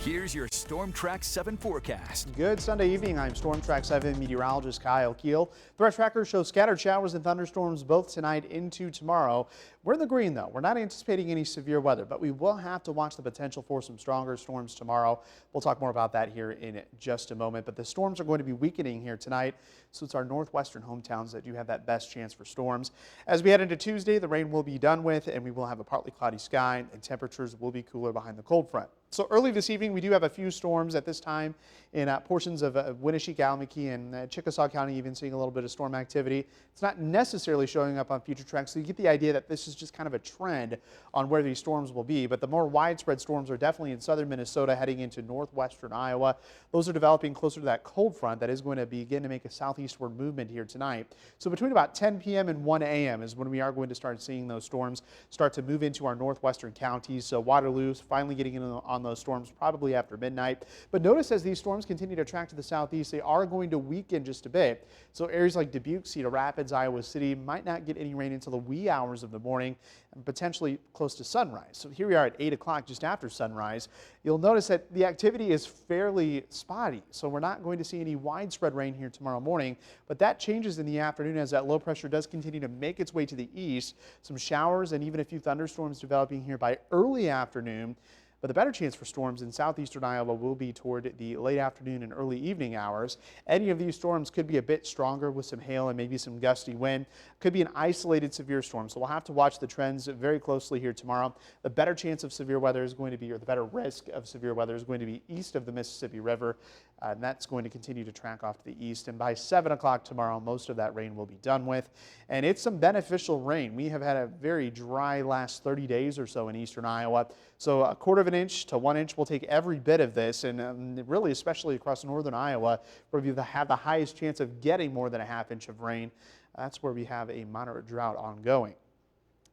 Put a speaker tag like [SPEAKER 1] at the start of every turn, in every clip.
[SPEAKER 1] Here's your Storm Track 7 forecast.
[SPEAKER 2] Good Sunday evening. I'm Storm Track 7 meteorologist Kyle Keel. Threat trackers show scattered showers and thunderstorms both tonight into tomorrow. We're in the green though. We're not anticipating any severe weather, but we will have to watch the potential for some stronger storms tomorrow. We'll talk more about that here in just a moment, but the storms are going to be weakening here tonight. So it's our northwestern hometowns that do have that best chance for storms. As we head into Tuesday, the rain will be done with and we will have a partly cloudy sky and temperatures will be cooler behind the cold front. So early this evening, we do have a few storms at this time in portions of Winnebago, Alameda, and Chickasaw County, even seeing a little bit of storm activity. It's not necessarily showing up on future tracks, so you get the idea that this is just kind of a trend on where these storms will be. But the more widespread storms are definitely in southern Minnesota heading into northwestern Iowa. Those are developing closer to that cold front that is going to begin to make a southeastward movement here tonight. So between about 10 p.m. and 1 a.m. is when we are going to start seeing those storms start to move into our northwestern counties. So Waterloo's finally getting in on those storms probably after midnight. But notice as these storms continue to track to the southeast, they are going to weaken just a bit. So areas like Dubuque, Cedar Rapids, Iowa City might not get any rain until the wee hours of the morning and potentially close to sunrise. So here we are at 8 o'clock just after sunrise. You'll notice that the activity is fairly spotty. So we're not going to see any widespread rain here tomorrow morning, but that changes in the afternoon as that low pressure does continue to make its way to the east. Some showers and even a few thunderstorms developing here by early afternoon. But the better chance for storms in southeastern Iowa will be toward the late afternoon and early evening hours. Any of these storms could be a bit stronger with some hail and maybe some gusty wind. Could be an isolated severe storm, so we'll have to watch the trends very closely here tomorrow. The better chance of severe weather is going to be, or the better risk of severe weather is going to be east of the Mississippi River. And that's going to continue to track off to the east. And by 7 o'clock tomorrow, most of that rain will be done with. And it's some beneficial rain. We have had a very dry last 30 days or so in eastern Iowa. So a quarter of an inch to 1 inch will take every bit of this. And really, especially across northern Iowa, where you have the highest chance of getting more than a half inch of rain. That's where we have a moderate drought ongoing.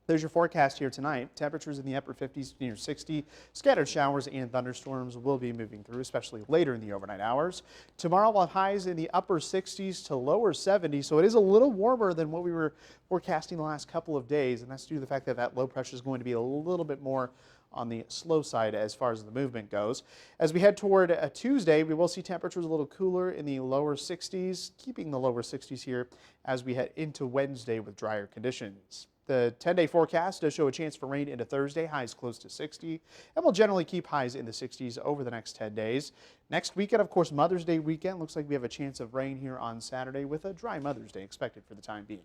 [SPEAKER 2] There's your forecast here tonight. Temperatures in the upper 50s near 60. Scattered showers and thunderstorms will be moving through, especially later in the overnight hours. Tomorrow we'll have highs in the upper 60s to lower 70s, so it is a little warmer than what we were forecasting the last couple of days, and that's due to the fact that that low pressure is going to be a little bit more on the slow side as far as the movement goes. As we head toward Tuesday, we will see temperatures a little cooler in the lower 60s, keeping the lower 60s here as we head into Wednesday with drier conditions. The 10-day forecast does show a chance for rain into Thursday, highs close to 60, and we'll generally keep highs in the 60s over the next 10 days. Next weekend, of course, Mother's Day weekend, looks like we have a chance of rain here on Saturday with a dry Mother's Day expected for the time being.